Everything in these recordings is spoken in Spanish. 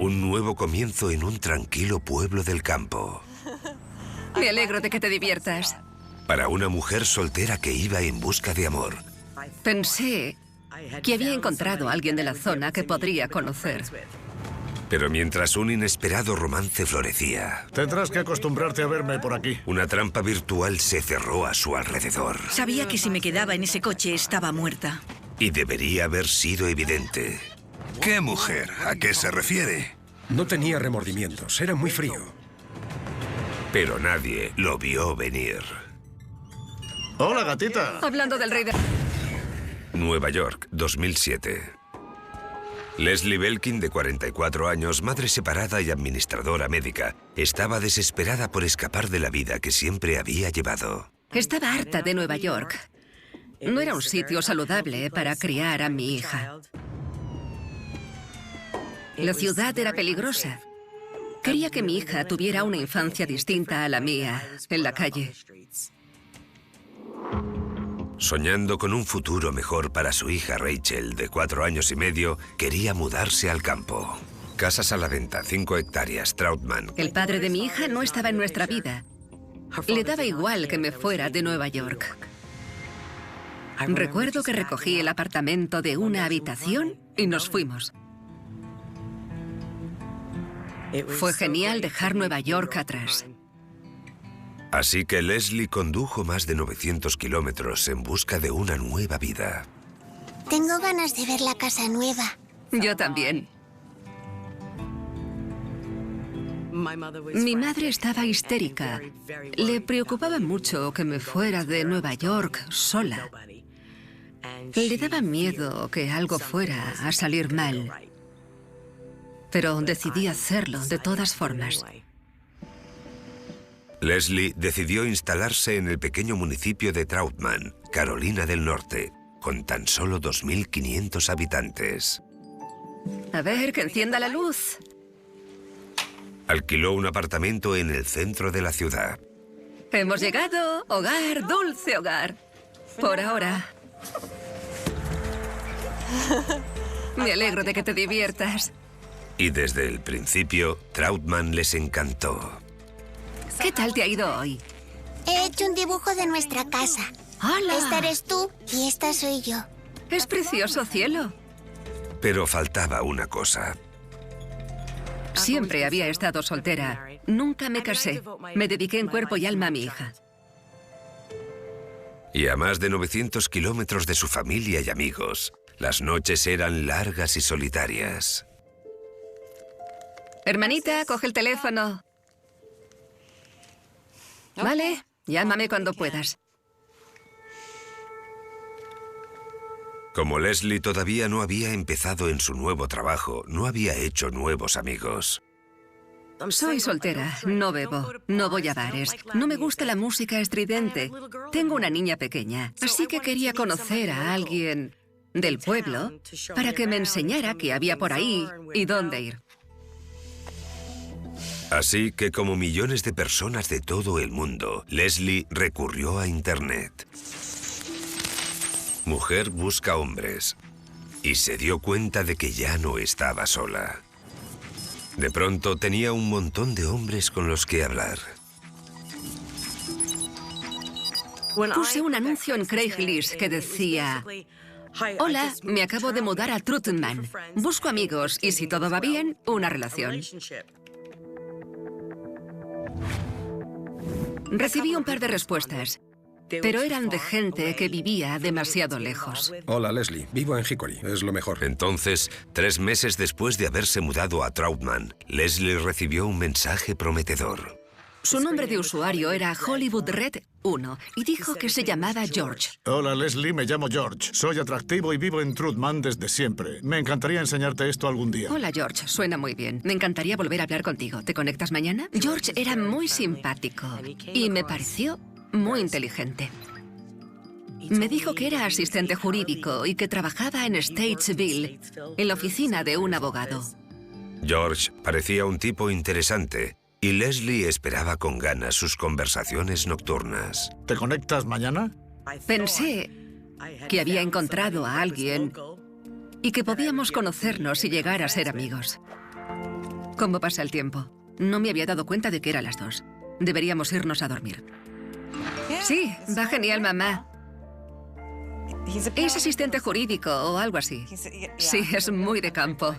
Un nuevo comienzo en un tranquilo pueblo del campo. Me alegro de que te diviertas. Para una mujer soltera que iba en busca de amor. Pensé que había encontrado a alguien de la zona que podría conocer. Pero mientras un inesperado romance florecía, Tendrás que acostumbrarte a verme por aquí. una trampa virtual se cerró a su alrededor. Sabía que si me quedaba en ese coche estaba muerta. Y debería haber sido evidente. ¿Qué mujer? ¿A qué se refiere? No tenía remordimientos, era muy frío. Pero nadie lo vio venir. Hola, gatita. Hablando del rey de... Nueva York, 2007. Leslie Belkin, de 44 años, madre separada y administradora médica, estaba desesperada por escapar de la vida que siempre había llevado. Estaba harta de Nueva York. No era un sitio saludable para criar a mi hija. La ciudad era peligrosa. Quería que mi hija tuviera una infancia distinta a la mía, en la calle. Soñando con un futuro mejor para su hija Rachel, de 4 años y medio, quería mudarse al campo. Casas a la venta, 5 hectáreas, Troutman. El padre de mi hija no estaba en nuestra vida. Le daba igual que me fuera de Nueva York. Recuerdo que recogí el apartamento de una habitación y nos fuimos. Fue genial dejar Nueva York atrás. Así que Leslie condujo más de 900 kilómetros en busca de una nueva vida. Tengo ganas de ver la casa nueva. Yo también. Mi madre estaba histérica. Le preocupaba mucho que me fuera de Nueva York sola. Le daba miedo que algo fuera a salir mal. Pero decidí hacerlo de todas formas. Leslie decidió instalarse en el pequeño municipio de Troutman, Carolina del Norte, con tan solo 2.500 habitantes. A ver, que encienda la luz. Alquiló un apartamento en el centro de la ciudad. Hemos llegado. Hogar, dulce hogar. Por ahora. Me alegro de que te diviertas. Y desde el principio, Troutman les encantó. ¿Qué tal te ha ido hoy? He hecho un dibujo de nuestra casa. ¡Hola! Esta eres tú y esta soy yo. Es precioso, cielo. Pero faltaba una cosa. Siempre había estado soltera. Nunca me casé. Me dediqué en cuerpo y alma a mi hija. Y a más de 900 kilómetros de su familia y amigos, las noches eran largas y solitarias. Hermanita, coge el teléfono. Vale, llámame cuando puedas. Como Leslie todavía no había empezado en su nuevo trabajo, no había hecho nuevos amigos. Soy soltera, no bebo, no voy a bares, no me gusta la música estridente. Tengo una niña pequeña, así que quería conocer a alguien del pueblo para que me enseñara qué había por ahí y dónde ir. Así que, como millones de personas de todo el mundo, Leslie recurrió a Internet. Mujer busca hombres. Y se dio cuenta de que ya no estaba sola. De pronto tenía un montón de hombres con los que hablar. Puse un anuncio en Craigslist que decía: hola, me acabo de mudar a Troutman. Busco amigos y, si todo va bien, una relación. Recibí un par de respuestas, pero eran de gente que vivía demasiado lejos. Hola, Leslie. Vivo en Hickory. Es lo mejor. Entonces, 3 meses después de haberse mudado a Troutman, Leslie recibió un mensaje prometedor. Su nombre de usuario era Hollywood Red 1 y dijo que se llamaba George. Hola, Leslie. Me llamo George. Soy atractivo y vivo en Troutman desde siempre. Me encantaría enseñarte esto algún día. Hola, George. Suena muy bien. Me encantaría volver a hablar contigo. ¿Te conectas mañana? George era muy simpático y me pareció muy inteligente. Me dijo que era asistente jurídico y que trabajaba en Statesville, en la oficina de un abogado. George parecía un tipo interesante y Leslie esperaba con ganas sus conversaciones nocturnas. ¿Te conectas mañana? Pensé que había encontrado a alguien y que podíamos conocernos y llegar a ser amigos. ¿Cómo pasa el tiempo? No me había dado cuenta de que eran las 2. Deberíamos irnos a dormir. Sí, va genial, mamá. Es asistente jurídico o algo así. Sí, es muy de campo.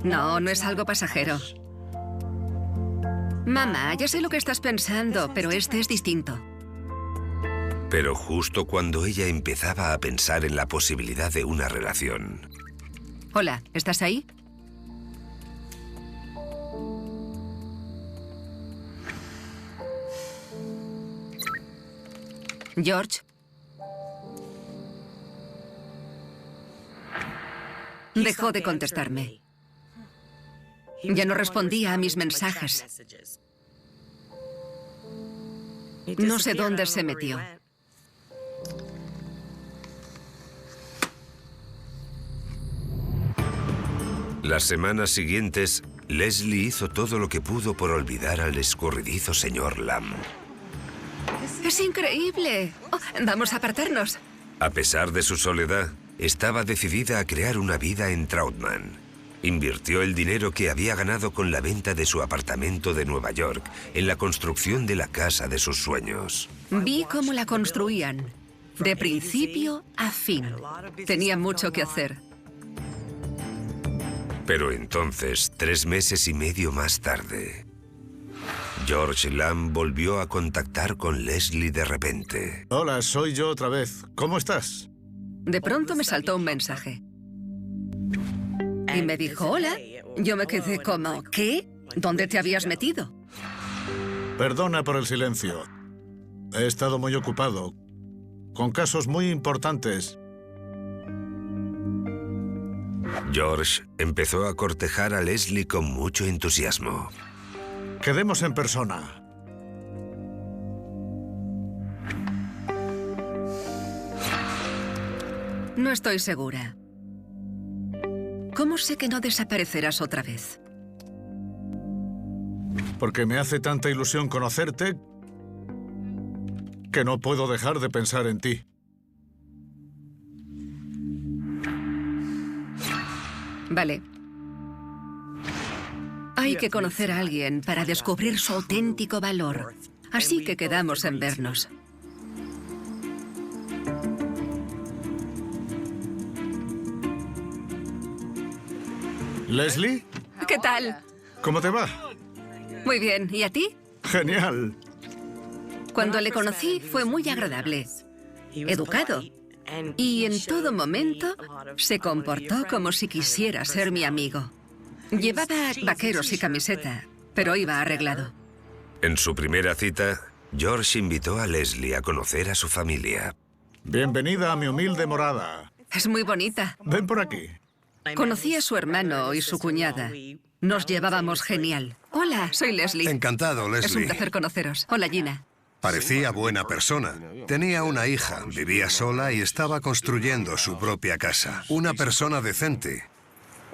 No, no es algo pasajero. Mamá, ya sé lo que estás pensando, pero este es distinto. Pero justo cuando ella empezaba a pensar en la posibilidad de una relación. Hola, ¿estás ahí? George. Dejó de contestarme. Ya no respondía a mis mensajes. No sé dónde se metió. Las semanas siguientes, Leslie hizo todo lo que pudo por olvidar al escurridizo señor Lamb. ¡Es increíble! Oh, vamos a apartarnos. A pesar de su soledad, estaba decidida a crear una vida en Troutman. Invirtió el dinero que había ganado con la venta de su apartamento de Nueva York en la construcción de la casa de sus sueños. Vi cómo la construían, de principio a fin. Tenía mucho que hacer. Pero entonces, 3 meses y medio más tarde, George Lamb volvió a contactar con Leslie de repente. Hola, soy yo otra vez. ¿Cómo estás? De pronto me saltó un mensaje. Y me dijo, hola. Yo me quedé como, ¿qué? ¿Dónde te habías metido? Perdona por el silencio. He estado muy ocupado, con casos muy importantes. George empezó a cortejar a Leslie con mucho entusiasmo. Quedemos en persona. No estoy segura. ¿Cómo sé que no desaparecerás otra vez? Porque me hace tanta ilusión conocerte que no puedo dejar de pensar en ti. Vale. Hay que conocer a alguien para descubrir su auténtico valor. Así que quedamos en vernos. ¿Leslie? ¿Qué tal? ¿Cómo te va? Muy bien. ¿Y a ti? Genial. Cuando le conocí fue muy agradable, educado. Y en todo momento se comportó como si quisiera ser mi amigo. Llevaba vaqueros y camiseta, pero iba arreglado. En su primera cita, George invitó a Leslie a conocer a su familia. Bienvenida a mi humilde morada. Es muy bonita. Ven por aquí. Conocí a su hermano y su cuñada. Nos llevábamos genial. Hola, soy Leslie. Encantado, Es un Leslie. placer conoceros. Hola, Gina. Parecía buena persona. Tenía una hija, vivía sola y estaba construyendo su propia casa. Una persona decente.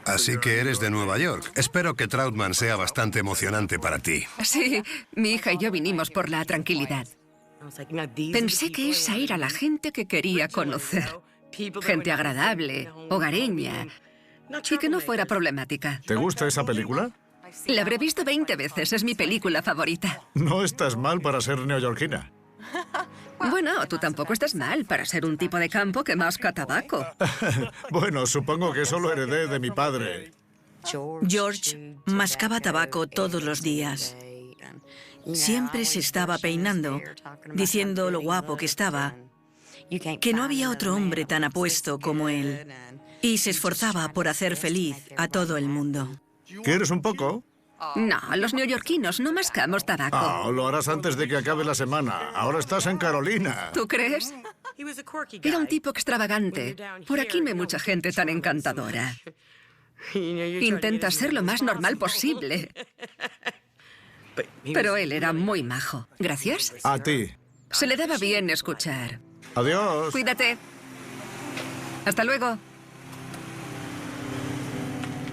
Así que eres de Nueva York. Espero que Troutman sea bastante emocionante para ti. Sí, mi hija y yo vinimos por la tranquilidad. Pensé que esa era la gente que quería conocer. Gente agradable, hogareña, y que no fuera problemática. ¿Te gusta esa película? La habré visto 20 veces, es mi película favorita. No estás mal para ser neoyorquina. Bueno, tú tampoco estás mal para ser un tipo de campo que masca tabaco. Bueno, supongo que eso lo heredé de mi padre. George mascaba tabaco todos los días. Siempre se estaba peinando, diciendo lo guapo que estaba, que no había otro hombre tan apuesto como él, y se esforzaba por hacer feliz a todo el mundo. ¿Quieres un poco? No, los neoyorquinos no mascamos tabaco. Ah, lo harás antes de que acabe la semana. Ahora estás en Carolina. ¿Tú crees? Era un tipo extravagante. Por aquí no hay mucha gente tan encantadora. Intenta ser lo más normal posible. Pero él era muy majo. Gracias. A ti. Se le daba bien escuchar. Adiós. Cuídate. Hasta luego.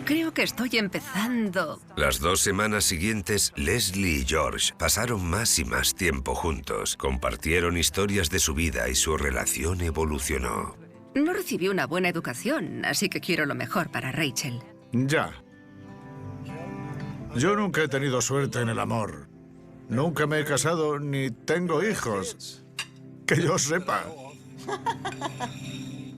Creo que estoy empezando. Las 2 semanas siguientes, Leslie y George pasaron más y más tiempo juntos. Compartieron historias de su vida y su relación evolucionó. No recibí una buena educación, así que quiero lo mejor para Rachel. Ya. Yo nunca he tenido suerte en el amor. Nunca me he casado ni tengo hijos. Que yo sepa.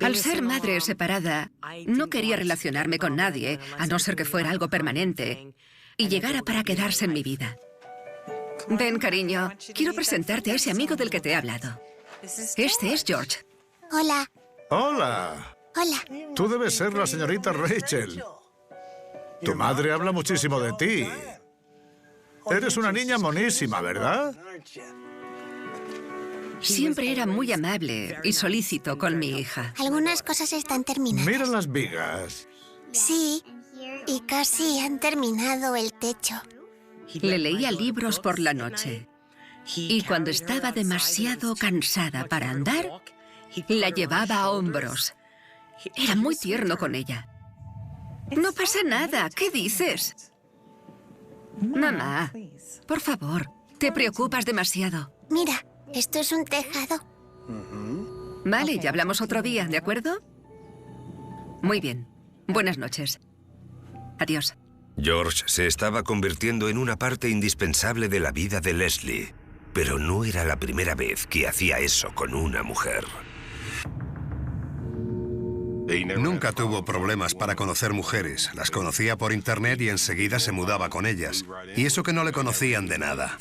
Al ser madre separada, no quería relacionarme con nadie, a no ser que fuera algo permanente, y llegara para quedarse en mi vida. Ven, cariño, quiero presentarte a ese amigo del que te he hablado. Este es George. Hola. ¡Hola! Hola. Tú debes ser la señorita Rachel. Tu madre habla muchísimo de ti. Eres una niña monísima, ¿verdad? Siempre era muy amable y solícito con mi hija. Algunas cosas están terminadas. Mira las vigas. Sí, y casi han terminado el techo. Le leía libros por la noche. Y cuando estaba demasiado cansada para andar, la llevaba a hombros. Era muy tierno con ella. No pasa nada, ¿qué dices? Mamá, por favor, te preocupas demasiado. Mira, esto es un tejado. Vale, ya hablamos otro día, ¿de acuerdo? Muy bien. Buenas noches. Adiós. George se estaba convirtiendo en una parte indispensable de la vida de Leslie, pero no era la primera vez que hacía eso con una mujer. Nunca tuvo problemas para conocer mujeres. Las conocía por internet y enseguida se mudaba con ellas. Y eso que no le conocían de nada.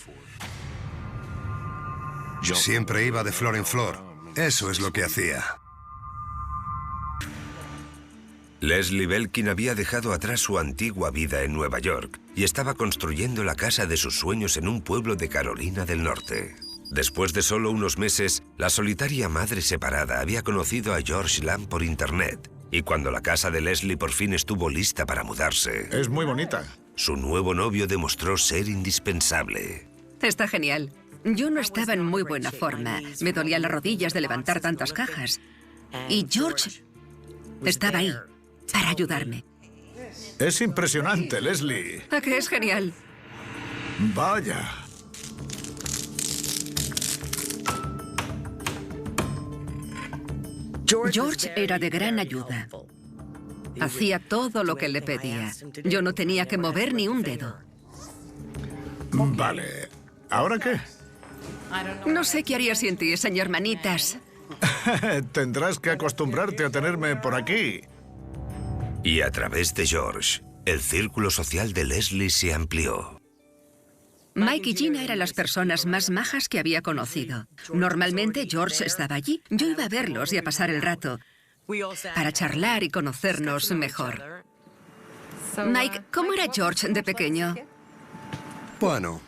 Siempre iba de flor en flor. Eso es lo que hacía. Leslie Belkin había dejado atrás su antigua vida en Nueva York y estaba construyendo la casa de sus sueños en un pueblo de Carolina del Norte. Después de solo unos meses, la solitaria madre separada había conocido a George Lamb por internet, y cuando la casa de Leslie por fin estuvo lista para mudarse, Es muy bonita. su nuevo novio demostró ser indispensable. Está genial. Yo no estaba en muy buena forma. Me dolían las rodillas de levantar tantas cajas. Y George estaba ahí para ayudarme. Es impresionante, Leslie. ¿A qué es genial? Vaya. George era de gran ayuda. Hacía todo lo que le pedía. Yo no tenía que mover ni un dedo. Vale. ¿Ahora qué? No sé qué haría sin ti, señor Manitas. Tendrás que acostumbrarte a tenerme por aquí. Y a través de George, el círculo social de Leslie se amplió. Mike y Gina eran las personas más majas que había conocido. Normalmente George estaba allí. Yo iba a verlos y a pasar el rato para charlar y conocernos mejor. Mike, ¿cómo era George de pequeño? Bueno,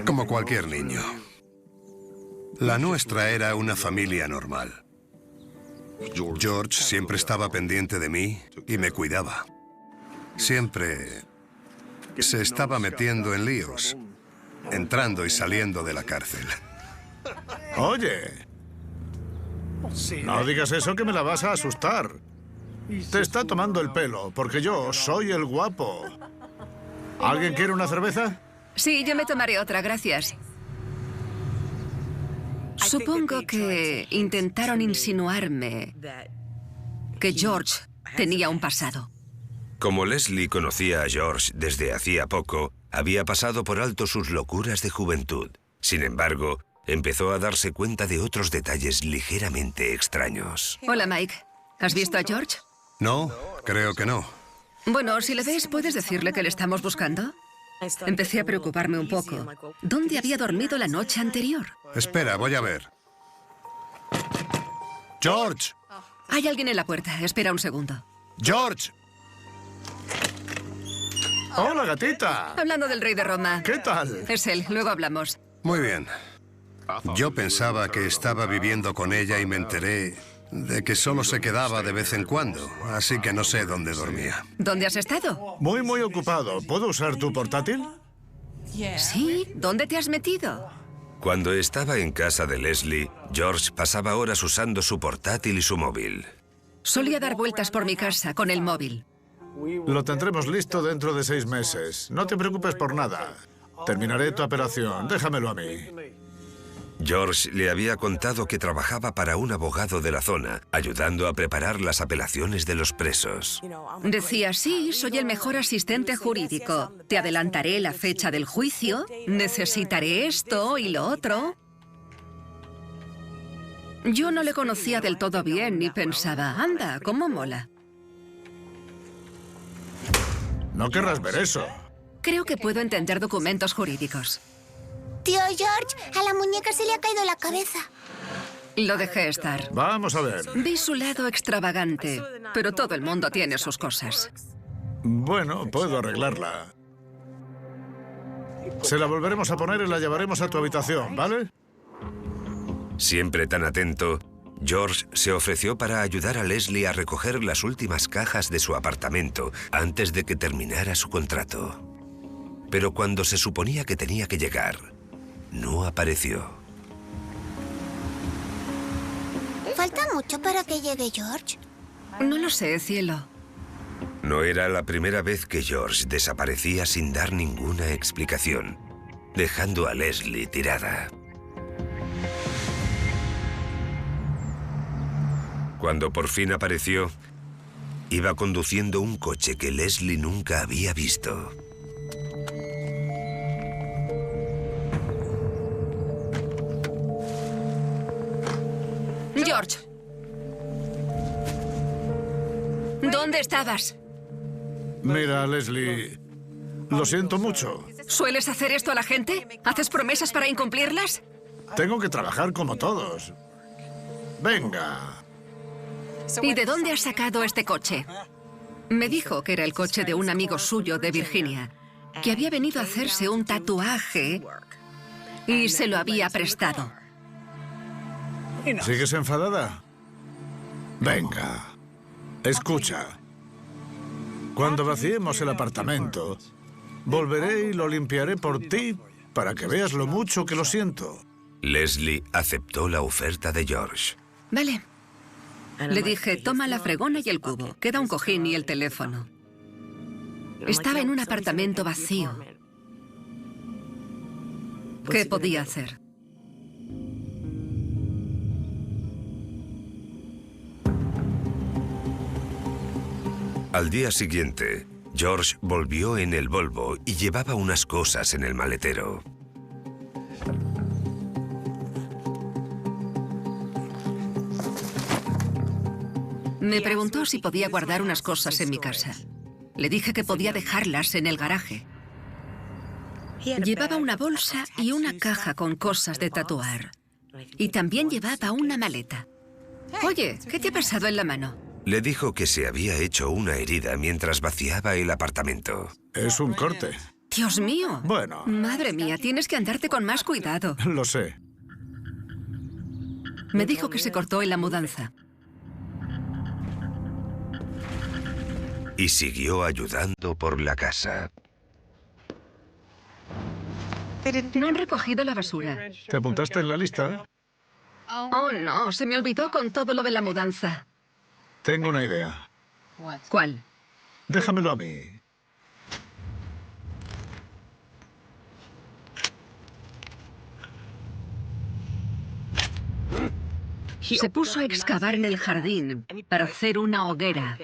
como cualquier niño. La nuestra era una familia normal. George siempre estaba pendiente de mí y me cuidaba. Siempre se estaba metiendo en líos, entrando y saliendo de la cárcel. Oye. No digas eso que me la vas a asustar. Te está tomando el pelo, porque yo soy el guapo. ¿Alguien quiere una cerveza? Sí, yo me tomaré otra, gracias. Supongo que intentaron insinuarme que George tenía un pasado. Como Leslie conocía a George desde hacía poco, había pasado por alto sus locuras de juventud. Sin embargo, empezó a darse cuenta de otros detalles ligeramente extraños. Hola, Mike. ¿Has visto a George? No, creo que no. Bueno, si le ves, ¿puedes decirle que le estamos buscando? Empecé a preocuparme un poco. ¿Dónde había dormido la noche anterior? Espera, voy a ver. ¡George! Hay alguien en la puerta. Espera un segundo. ¡George! ¡Hola, gatita! Hablando del rey de Roma. ¿Qué tal? Es él. Luego hablamos. Muy bien. Yo pensaba que estaba viviendo con ella y me enteré de que solo se quedaba de vez en cuando, así que no sé dónde dormía. ¿Dónde has estado? Muy ocupado. ¿Puedo usar tu portátil? Sí. ¿Dónde te has metido? Cuando estaba en casa de Leslie, George pasaba horas usando su portátil y su móvil. Solía dar vueltas por mi casa con el móvil. Lo tendremos listo dentro de 6 meses. No te preocupes por nada. Terminaré tu operación. Déjamelo a mí. George le había contado que trabajaba para un abogado de la zona, ayudando a preparar las apelaciones de los presos. Decía, sí, soy el mejor asistente jurídico. Te adelantaré la fecha del juicio, necesitaré esto y lo otro. Yo no le conocía del todo bien y pensaba, anda, cómo mola. No querrás ver eso. Creo que puedo entender documentos jurídicos. Tío George, a la muñeca se le ha caído la cabeza. Lo dejé estar. Vamos a ver. Vi su lado extravagante, pero todo el mundo tiene sus cosas. Bueno, puedo arreglarla. Se la volveremos a poner y la llevaremos a tu habitación, ¿vale? Siempre tan atento, George se ofreció para ayudar a Leslie a recoger las últimas cajas de su apartamento antes de que terminara su contrato. Pero cuando se suponía que tenía que llegar, no apareció. ¿Falta mucho para que llegue George? No lo sé, cielo. No era la primera vez que George desaparecía sin dar ninguna explicación, dejando a Leslie tirada. Cuando por fin apareció, iba conduciendo un coche que Leslie nunca había visto. George. ¿Dónde estabas? Mira, Leslie, lo siento mucho. ¿Sueles hacer esto a la gente? ¿Haces promesas para incumplirlas? Tengo que trabajar como todos. Venga. ¿Y de dónde has sacado este coche? Me dijo que era el coche de un amigo suyo de Virginia, que había venido a hacerse un tatuaje y se lo había prestado. ¿Sigues enfadada? Venga. Escucha. Cuando vaciemos el apartamento, volveré y lo limpiaré por ti para que veas lo mucho que lo siento. Leslie aceptó la oferta de George. Vale. Le dije, toma la fregona y el cubo. Queda un cojín y el teléfono. Estaba en un apartamento vacío. ¿Qué podía hacer? Al día siguiente, George volvió en el Volvo y llevaba unas cosas en el maletero. Me preguntó si podía guardar unas cosas en mi casa. Le dije que podía dejarlas en el garaje. Llevaba una bolsa y una caja con cosas de tatuar. Y también llevaba una maleta. Oye, ¿qué te ha pasado en la mano? Le dijo que se había hecho una herida mientras vaciaba el apartamento. Es un corte. ¡Dios mío! Bueno. Madre mía, tienes que andarte con más cuidado. Lo sé. Me dijo que se cortó en la mudanza. Y siguió ayudando por la casa. No han recogido la basura. ¿Te apuntaste en la lista? Oh, no, se me olvidó con todo lo de la mudanza. Tengo una idea. ¿Cuál? Déjamelo a mí. Se puso a excavar en el jardín para hacer una hoguera.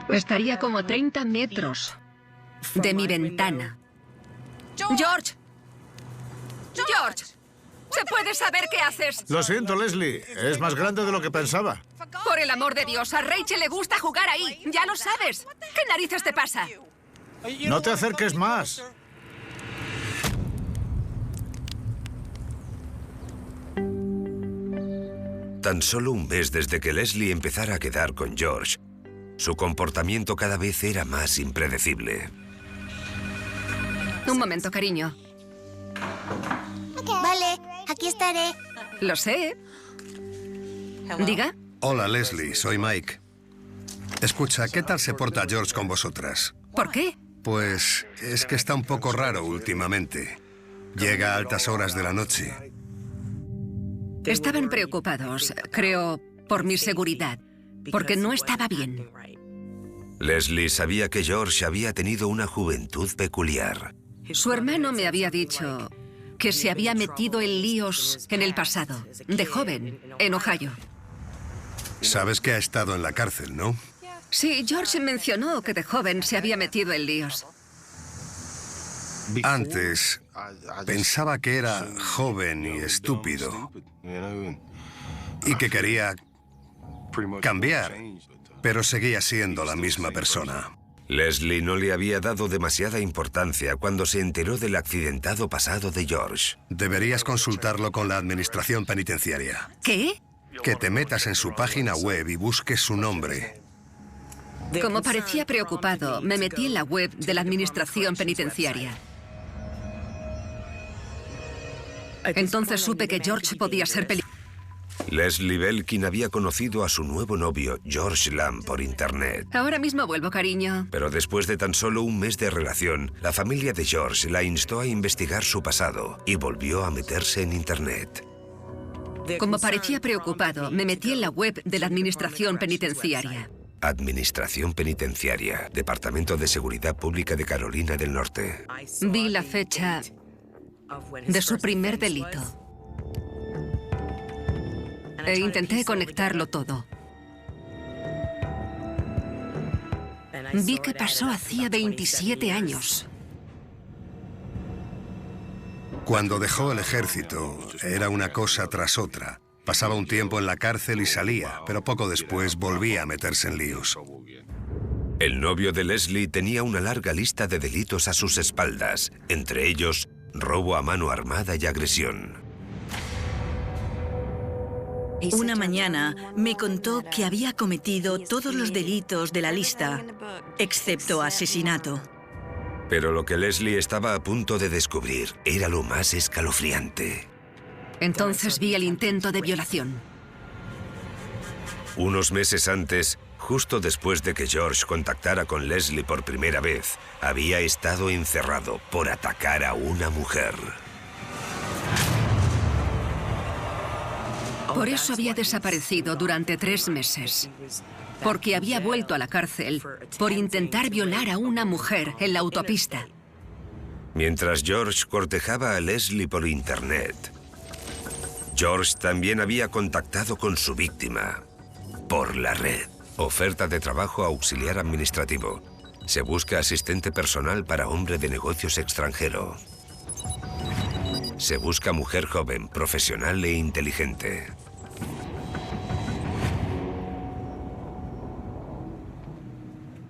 Estaría como 30 metros de mi ventana. ¡George! ¡George! ¿Se puede saber qué haces? Lo siento, Leslie. Es más grande de lo que pensaba. Por el amor de Dios, a Rachel le gusta jugar ahí. Ya lo sabes. ¿Qué narices te pasa? No te acerques más. Tan solo un mes desde que Leslie empezara a quedar con George, su comportamiento cada vez era más impredecible. Un momento, cariño. Vale, aquí estaré. Lo sé. Diga. Hola, Leslie, soy Mike. Escucha, ¿qué tal se porta George con vosotras? ¿Por qué? Pues es que está un poco raro últimamente. Llega a altas horas de la noche. Estaban preocupados, creo, por mi seguridad, porque no estaba bien. Leslie sabía que George había tenido una juventud peculiar. Su hermano me había dicho que se había metido en líos en el pasado, de joven, en Ohio. Sabes que ha estado en la cárcel, ¿no? Sí, George mencionó que de joven se había metido en líos. Antes pensaba que era joven y estúpido y que quería cambiar, pero seguía siendo la misma persona. Leslie no le había dado demasiada importancia cuando se enteró del accidentado pasado de George. Deberías consultarlo con la administración penitenciaria. ¿Qué? Que te metas en su página web y busques su nombre. Como parecía preocupado, me metí en la web de la administración penitenciaria. Entonces supe que George podía ser peligroso. Leslie Belkin había conocido a su nuevo novio, George Lamb, por internet. Ahora mismo vuelvo, cariño. Pero después de tan solo un mes de relación, la familia de George la instó a investigar su pasado y volvió a meterse en internet. Como parecía preocupado, me metí en la web de la administración penitenciaria. Administración Penitenciaria, Departamento de Seguridad Pública de Carolina del Norte. Vi la fecha de su primer delito. E intenté conectarlo todo. Vi que pasó hacía 27 años. Cuando dejó el ejército, era una cosa tras otra. Pasaba un tiempo en la cárcel y salía, pero poco después volvía a meterse en líos. El novio de Leslie tenía una larga lista de delitos a sus espaldas, entre ellos robo a mano armada y agresión. Una mañana me contó que había cometido todos los delitos de la lista, excepto asesinato. Pero lo que Leslie estaba a punto de descubrir era lo más escalofriante. Entonces vi el intento de violación. Unos meses antes, justo después de que George contactara con Leslie por primera vez, había estado encerrado por atacar a una mujer. Por eso había desaparecido durante 3 meses. Porque había vuelto a la cárcel por intentar violar a una mujer en la autopista. Mientras George cortejaba a Leslie por internet, George también había contactado con su víctima por la red. Oferta de trabajo auxiliar administrativo. Se busca asistente personal para hombre de negocios extranjero. Se busca mujer joven, profesional e inteligente.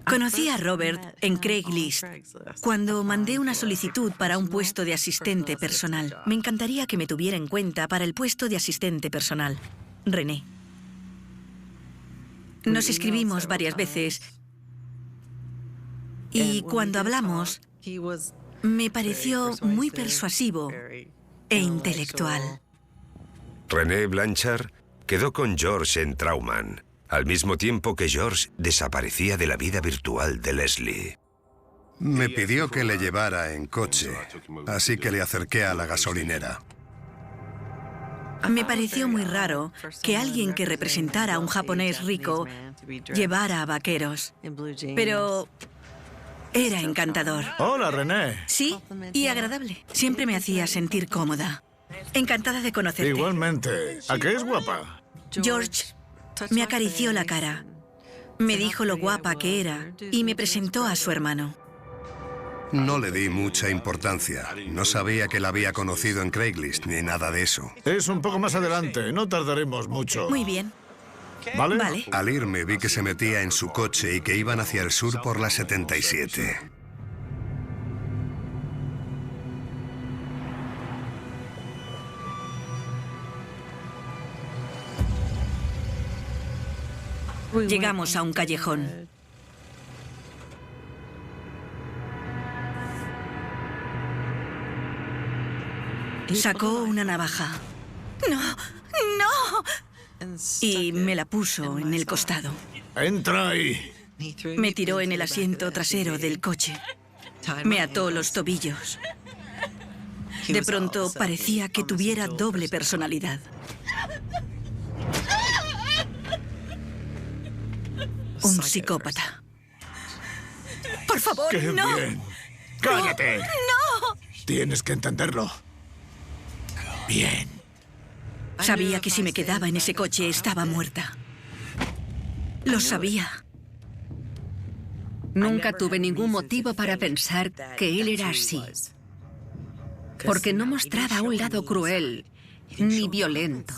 Conocí a Robert en Craigslist cuando mandé una solicitud para un puesto de asistente personal. Me encantaría que me tuviera en cuenta para el puesto de asistente personal. René. Nos escribimos varias veces y cuando hablamos me pareció muy persuasivo e intelectual. René Blanchard quedó con George en Trauman, al mismo tiempo que George desaparecía de la vida virtual de Leslie. Me pidió que le llevara en coche, así que le acerqué a la gasolinera. Me pareció muy raro que alguien que representara a un japonés rico llevara a vaqueros, pero era encantador. Hola, René. Sí, y agradable. Siempre me hacía sentir cómoda. Encantada de conocerte. Igualmente. ¿A qué es guapa? George me acarició la cara, me dijo lo guapa que era y me presentó a su hermano. No le di mucha importancia. No sabía que la había conocido en Craigslist ni nada de eso. Es un poco más adelante. No tardaremos mucho. Muy bien. ¿Vale? Vale. Al irme vi que se metía en su coche y que iban hacia el sur por la 77. Llegamos a un callejón. Sacó una navaja. ¡No! ¡No! Y me la puso en el costado. Entra ahí. Me tiró en el asiento trasero del coche. Me ató los tobillos. De pronto parecía que tuviera doble personalidad. Un psicópata. ¡Por favor, ¡Qué no! bien! ¡Cállate! ¡No! Tienes que entenderlo. Bien. Sabía que si me quedaba en ese coche estaba muerta. Lo sabía. Nunca tuve ningún motivo para pensar que él era así. Porque no mostraba un lado cruel ni violento.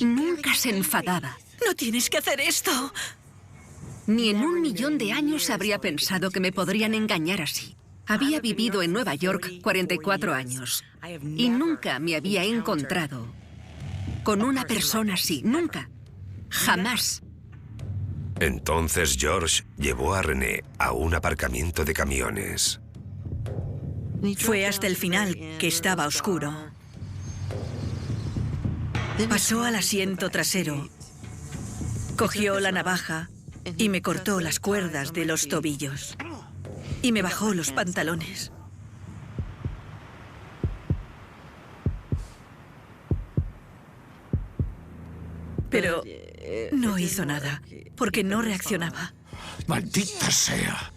Nunca se enfadaba. ¡No tienes que hacer esto! Ni en 1.000.000 de años habría pensado que me podrían engañar así. Había vivido en Nueva York 44 años y nunca me había encontrado con una persona así. Nunca. Jamás. Entonces George llevó a René a un aparcamiento de camiones. Fue hasta el final, que estaba oscuro. Pasó al asiento trasero, cogió la navaja y me cortó las cuerdas de los tobillos. Y me bajó los pantalones. Pero no hizo nada, porque no reaccionaba. ¡Maldita sea!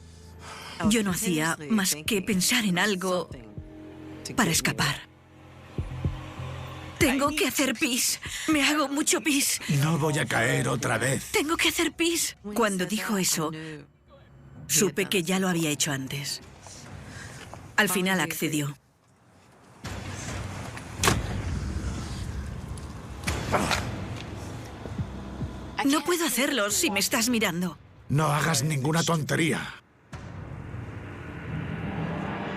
Yo no hacía más que pensar en algo para escapar. Tengo que hacer pis. Me hago mucho pis. No voy a caer otra vez. Tengo que hacer pis. Cuando dijo eso, supe que ya lo había hecho antes. Al final accedió. No puedo hacerlo si me estás mirando. No hagas ninguna tontería.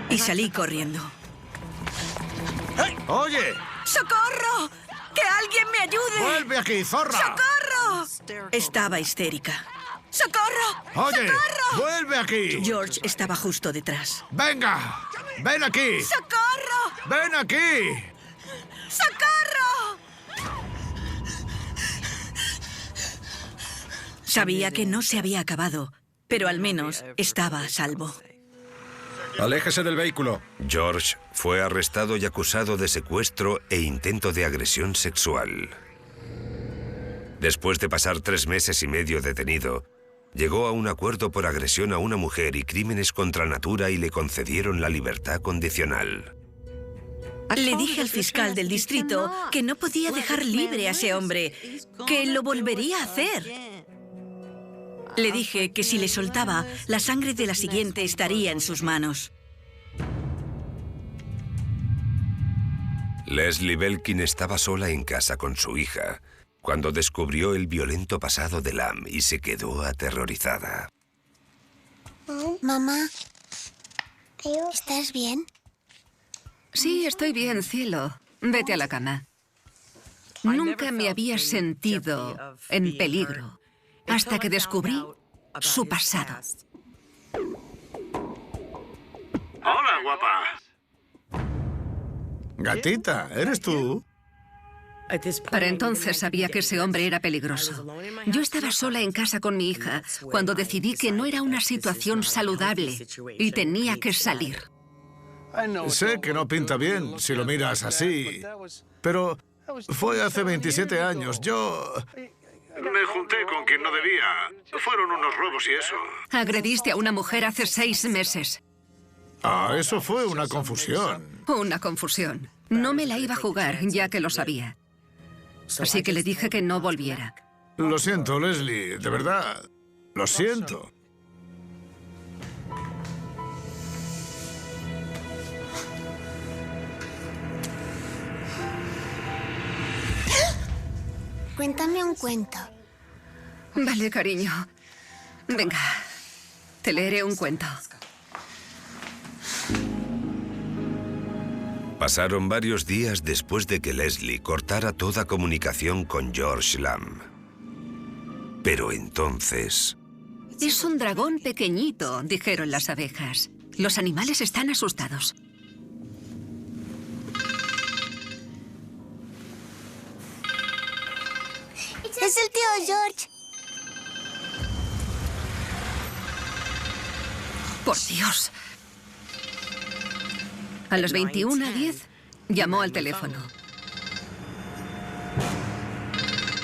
Y salí corriendo. ¡Hey! ¡Oye! ¡Socorro! ¡Que alguien me ayude! ¡Vuelve aquí, zorra! ¡Socorro! Estaba histérica. ¡Socorro! ¡Oye! ¡Socorro! ¡Vuelve aquí! George estaba justo detrás. ¡Venga! ¡Ven aquí! ¡Socorro! ¡Ven aquí! ¡Socorro! Sabía que no se había acabado, pero al menos estaba a salvo. Aléjese del vehículo. George fue arrestado y acusado de secuestro e intento de agresión sexual. Después de pasar 3 meses y medio detenido, llegó a un acuerdo por agresión a una mujer y crímenes contra natura y le concedieron la libertad condicional. Le dije al fiscal del distrito que no podía dejar libre a ese hombre, que lo volvería a hacer. Le dije que si le soltaba, la sangre de la siguiente estaría en sus manos. Leslie Belkin estaba sola en casa con su hija cuando descubrió el violento pasado de Lam y se quedó aterrorizada. Mamá, ¿estás bien? Sí, estoy bien, cielo. Vete a la cama. Nunca me había sentido en peligro hasta que descubrí su pasado. ¡Hola, guapa! Gatita, ¿eres tú? Para entonces sabía que ese hombre era peligroso. Yo estaba sola en casa con mi hija cuando decidí que no era una situación saludable y tenía que salir. Sé que no pinta bien si lo miras así, pero fue hace 27 años. Yo me junté con quien no debía. Fueron unos robos y eso. Agrediste a una mujer hace 6 meses. Ah, eso fue una confusión. Una confusión. No me la iba a jugar, ya que lo sabía. Así que le dije que no volviera. Lo siento, Leslie, de verdad. Lo siento. Cuéntame un cuento. Vale, cariño. Venga, te leeré un cuento. Pasaron varios días después de que Leslie cortara toda comunicación con George Lam. Pero entonces... Es un dragón pequeñito, dijeron las abejas. Los animales están asustados. Es el tío George. Por Dios. A las 21:10 llamó al teléfono.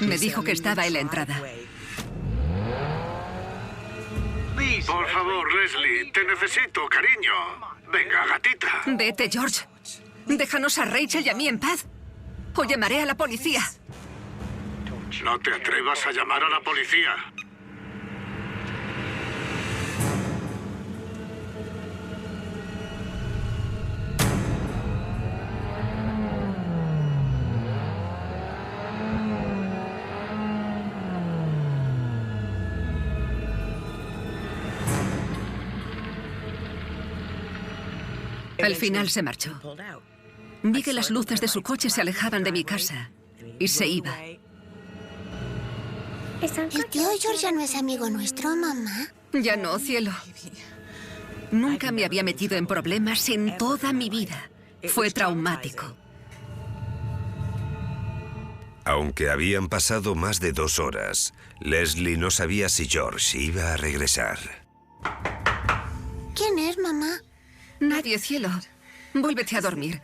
Me dijo que estaba en la entrada. Por favor, Leslie, te necesito, cariño. Venga, gatita. Vete, George. Déjanos a Rachel y a mí en paz. O llamaré a la policía. No te atrevas a llamar a la policía. Al final se marchó. Vi que las luces de su coche se alejaban de mi casa y se iba. El tío George ya no es amigo nuestro, mamá. Ya no, cielo. Nunca me había metido en problemas en toda mi vida. Fue traumático. Aunque habían pasado más de 2 horas, Leslie no sabía si George iba a regresar. ¿Quién es, mamá? Nadie, cielo. Vuélvete a dormir.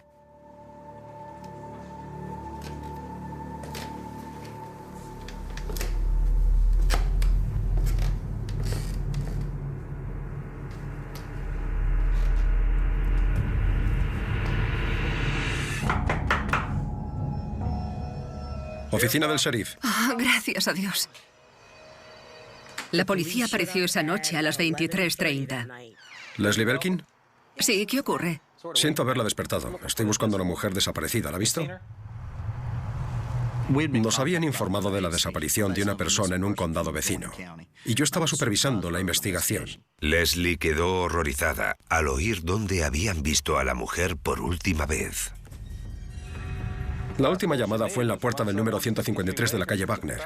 Oficina del sheriff. Oh, gracias a Dios. La policía apareció esa noche a las 23:30. ¿Leslie Belkin? Sí, ¿qué ocurre? Siento haberla despertado. Estoy buscando a una mujer desaparecida. ¿La ha visto? Nos habían informado de la desaparición de una persona en un condado vecino. Y yo estaba supervisando la investigación. Leslie quedó horrorizada al oír dónde habían visto a la mujer por última vez. La última llamada fue en la puerta del número 153 de la calle Wagner.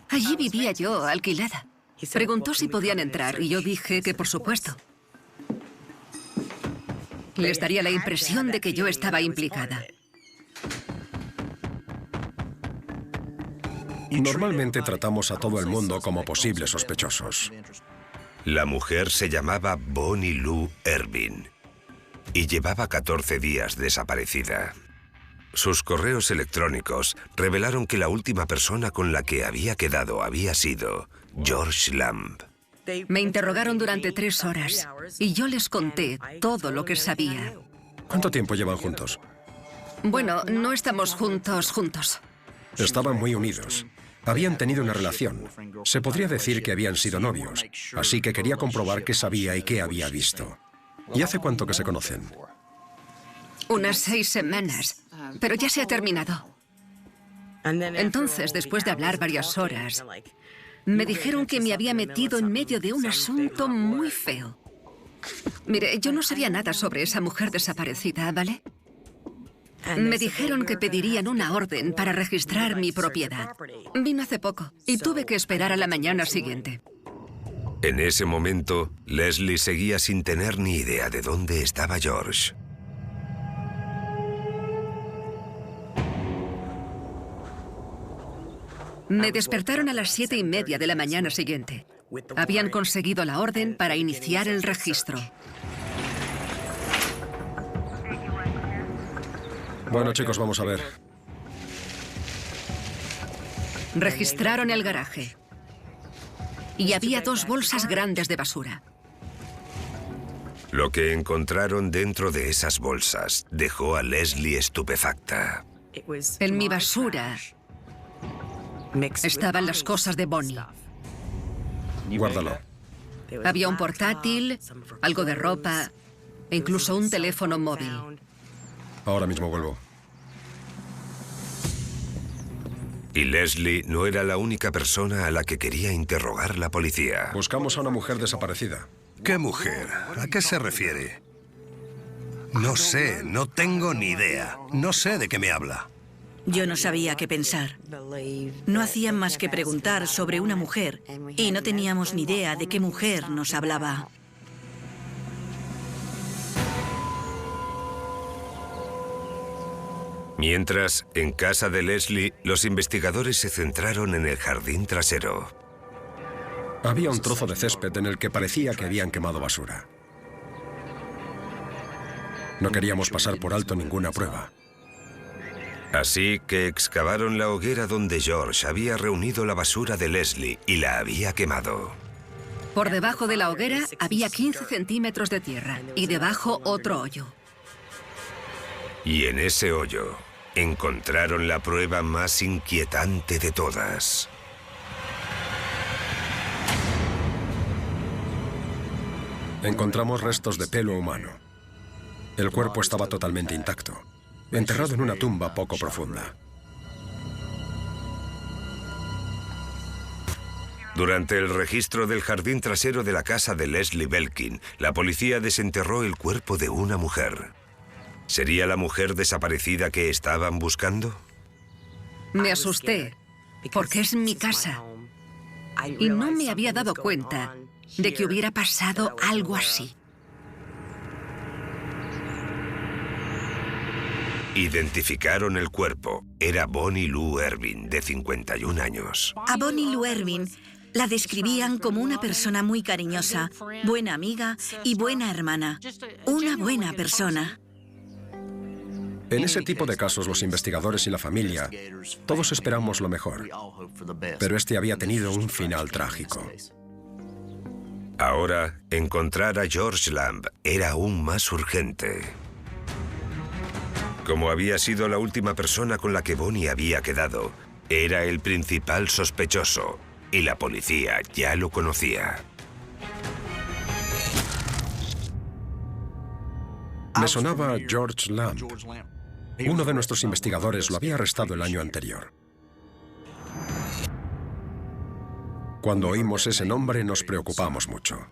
Allí vivía yo, alquilada. Preguntó si podían entrar y yo dije que por supuesto. Les daría la impresión de que yo estaba implicada. Normalmente tratamos a todo el mundo como posibles sospechosos. La mujer se llamaba Bonnie Lou Ervin y llevaba 14 días desaparecida. Sus correos electrónicos revelaron que la última persona con la que había quedado había sido George Lamb. Me interrogaron durante 3 horas y yo les conté todo lo que sabía. ¿Cuánto tiempo llevan juntos? Bueno, no estamos juntos. Estaban muy unidos. Habían tenido una relación. Se podría decir que habían sido novios. Así que quería comprobar qué sabía y qué había visto. ¿Y hace cuánto que se conocen? Unas 6 semanas, pero ya se ha terminado. Entonces, después de hablar varias horas, me dijeron que me había metido en medio de un asunto muy feo. Mire, yo no sabía nada sobre esa mujer desaparecida, ¿vale? Me dijeron que pedirían una orden para registrar mi propiedad. Vino hace poco y tuve que esperar a la mañana siguiente. En ese momento, Leslie seguía sin tener ni idea de dónde estaba George. Me despertaron a las 7:30 de la mañana siguiente. Habían conseguido la orden para iniciar el registro. Bueno, chicos, vamos a ver. Registraron el garaje. Y había 2 bolsas grandes de basura. Lo que encontraron dentro de esas bolsas dejó a Leslie estupefacta. En mi basura estaban las cosas de Bonnie. Guárdalo. Había un portátil, algo de ropa e incluso un teléfono móvil. Ahora mismo vuelvo. Y Leslie no era la única persona a la que quería interrogar la policía. Buscamos a una mujer desaparecida. ¿Qué mujer? ¿A qué se refiere? No sé, no tengo ni idea. No sé de qué me habla. Yo no sabía qué pensar. No hacían más que preguntar sobre una mujer y no teníamos ni idea de qué mujer nos hablaba. Mientras, en casa de Leslie, los investigadores se centraron en el jardín trasero. Había un trozo de césped en el que parecía que habían quemado basura. No queríamos pasar por alto ninguna prueba. Así que excavaron la hoguera donde George había reunido la basura de Leslie y la había quemado. Por debajo de la hoguera había 15 centímetros de tierra y debajo otro hoyo. Y en ese hoyo encontraron la prueba más inquietante de todas. Encontramos restos de pelo humano. El cuerpo estaba totalmente intacto, enterrado en una tumba poco profunda. Durante el registro del jardín trasero de la casa de Leslie Belkin, la policía desenterró el cuerpo de una mujer. ¿Sería la mujer desaparecida que estaban buscando? Me asusté, porque es mi casa. Y no me había dado cuenta de que hubiera pasado algo así. Identificaron el cuerpo. Era Bonnie Lou Ervin, de 51 años. A Bonnie Lou Ervin la describían como una persona muy cariñosa, buena amiga y buena hermana. Una buena persona. En ese tipo de casos, los investigadores y la familia, todos esperamos lo mejor. Pero este había tenido un final trágico. Ahora, encontrar a George Lamb era aún más urgente. Como había sido la última persona con la que Bonnie había quedado, era el principal sospechoso, y la policía ya lo conocía. Me sonaba George Lamb. Uno de nuestros investigadores lo había arrestado el año anterior. Cuando oímos ese nombre nos preocupamos mucho.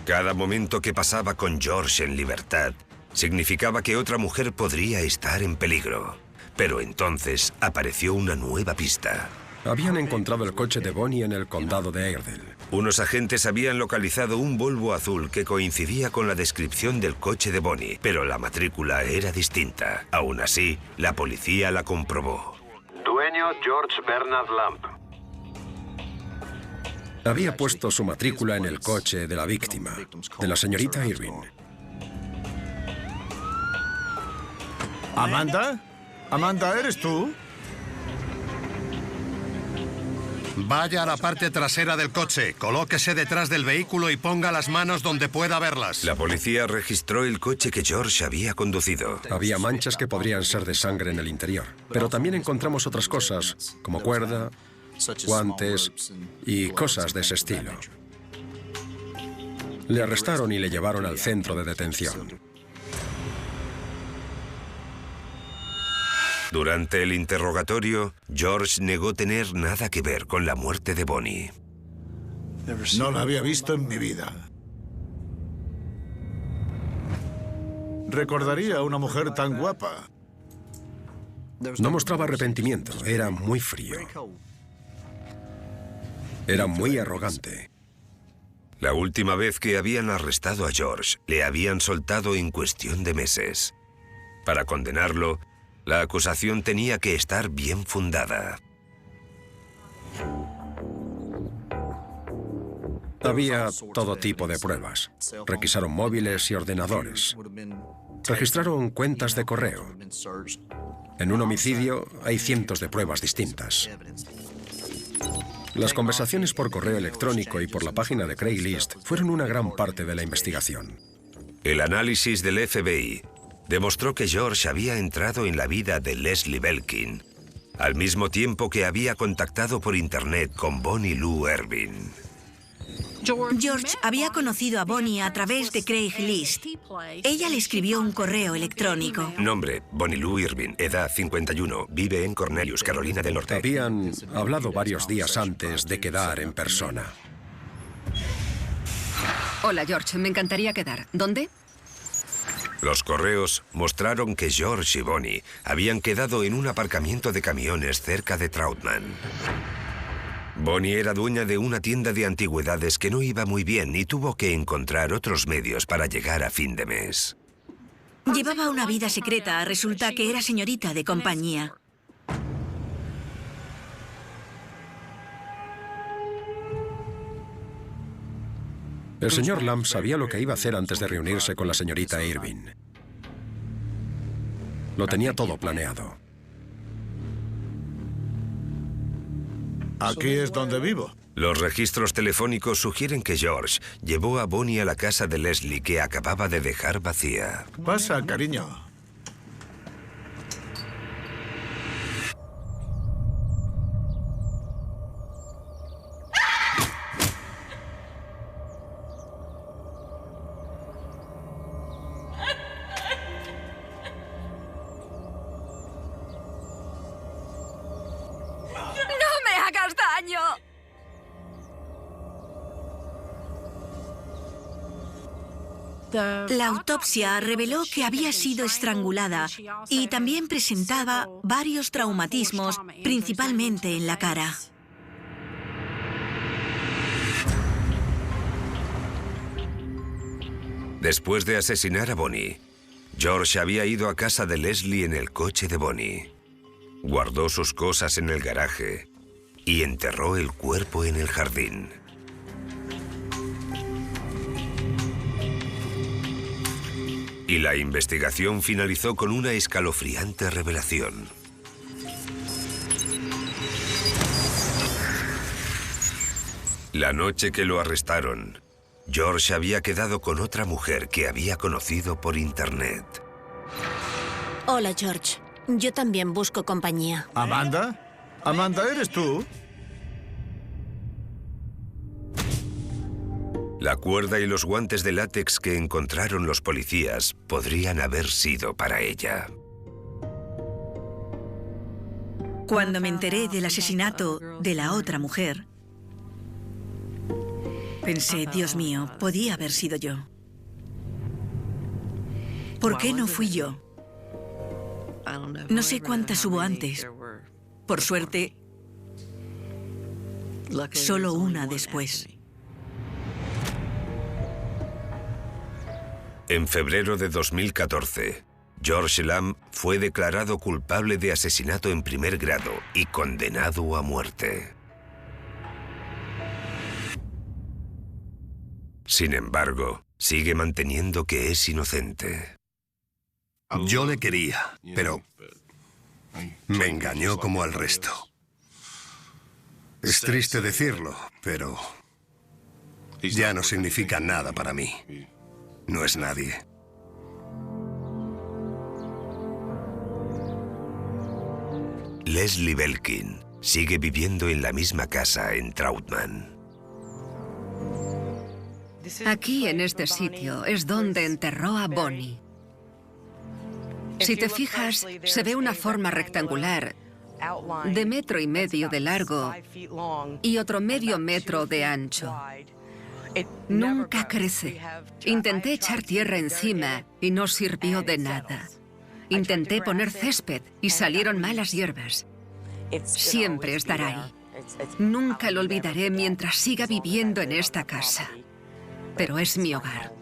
Cada momento que pasaba con George en libertad significaba que otra mujer podría estar en peligro. Pero entonces apareció una nueva pista. Habían encontrado el coche de Bonnie en el condado de Airedale. Unos agentes habían localizado un Volvo azul que coincidía con la descripción del coche de Bonnie, pero la matrícula era distinta. Aún así, la policía la comprobó. Dueño George Bernard Lamb. Había puesto su matrícula en el coche de la víctima, de la señorita Irving. ¿Amanda? ¿Amanda, eres tú? Vaya a la parte trasera del coche, colóquese detrás del vehículo y ponga las manos donde pueda verlas. La policía registró el coche que George había conducido. Había manchas que podrían ser de sangre en el interior. Pero también encontramos otras cosas, como cuerda, guantes y cosas de ese estilo. Le arrestaron y le llevaron al centro de detención. Durante el interrogatorio, George negó tener nada que ver con la muerte de Bonnie. No la había visto en mi vida. Recordaría a una mujer tan guapa. No mostraba arrepentimiento, era muy frío. Era muy arrogante. La última vez que habían arrestado a George, le habían soltado en cuestión de meses. Para condenarlo, la acusación tenía que estar bien fundada. Había todo tipo de pruebas. Requisaron móviles y ordenadores. Registraron cuentas de correo. En un homicidio hay cientos de pruebas distintas. Las conversaciones por correo electrónico y por la página de Craigslist fueron una gran parte de la investigación. El análisis del FBI demostró que George había entrado en la vida de Leslie Belkin, al mismo tiempo que había contactado por internet con Bonnie Lou Ervin. George había conocido a Bonnie a través de Craigslist. Ella le escribió un correo electrónico. Nombre, Bonnie Lou Ervin, edad 51, vive en Cornelius, Carolina del Norte. Habían hablado varios días antes de quedar en persona. Hola, George. Me encantaría quedar. ¿Dónde? Los correos mostraron que George y Bonnie habían quedado en un aparcamiento de camiones cerca de Troutman. Bonnie era dueña de una tienda de antigüedades que no iba muy bien y tuvo que encontrar otros medios para llegar a fin de mes. Llevaba una vida secreta. Resulta que era señorita de compañía. El señor Lamb sabía lo que iba a hacer antes de reunirse con la señorita Irving. Lo tenía todo planeado. Aquí es donde vivo. Los registros telefónicos sugieren que George llevó a Bonnie a la casa de Leslie, que acababa de dejar vacía. Pasa, cariño. ¡No me hagas daño! La autopsia reveló que había sido estrangulada y también presentaba varios traumatismos, principalmente en la cara. Después de asesinar a Bonnie, George había ido a casa de Leslie en el coche de Bonnie. Guardó sus cosas en el garaje y enterró el cuerpo en el jardín. Y la investigación finalizó con una escalofriante revelación. La noche que lo arrestaron, George había quedado con otra mujer que había conocido por internet. Hola, George. Yo también busco compañía. ¿Amanda? ¿Amanda, eres tú? La cuerda y los guantes de látex que encontraron los policías podrían haber sido para ella. Cuando me enteré del asesinato de la otra mujer, pensé, Dios mío, podía haber sido yo. ¿Por qué no fui yo? No sé cuántas hubo antes. Por suerte, solo una después. En febrero de 2014, George Lamb fue declarado culpable de asesinato en primer grado y condenado a muerte. Sin embargo, sigue manteniendo que es inocente. Yo le quería, pero me engañó como al resto. Es triste decirlo, pero ya no significa nada para mí. No es nadie. Leslie Belkin sigue viviendo en la misma casa en Troutman. Aquí, en este sitio, es donde enterró a Bonnie. Si te fijas, se ve una forma rectangular de 1,5 metros de largo y otro medio metro de ancho. Nunca crece. Intenté echar tierra encima y no sirvió de nada. Intenté poner césped y salieron malas hierbas. Siempre estará ahí. Nunca lo olvidaré mientras siga viviendo en esta casa. Pero es mi hogar.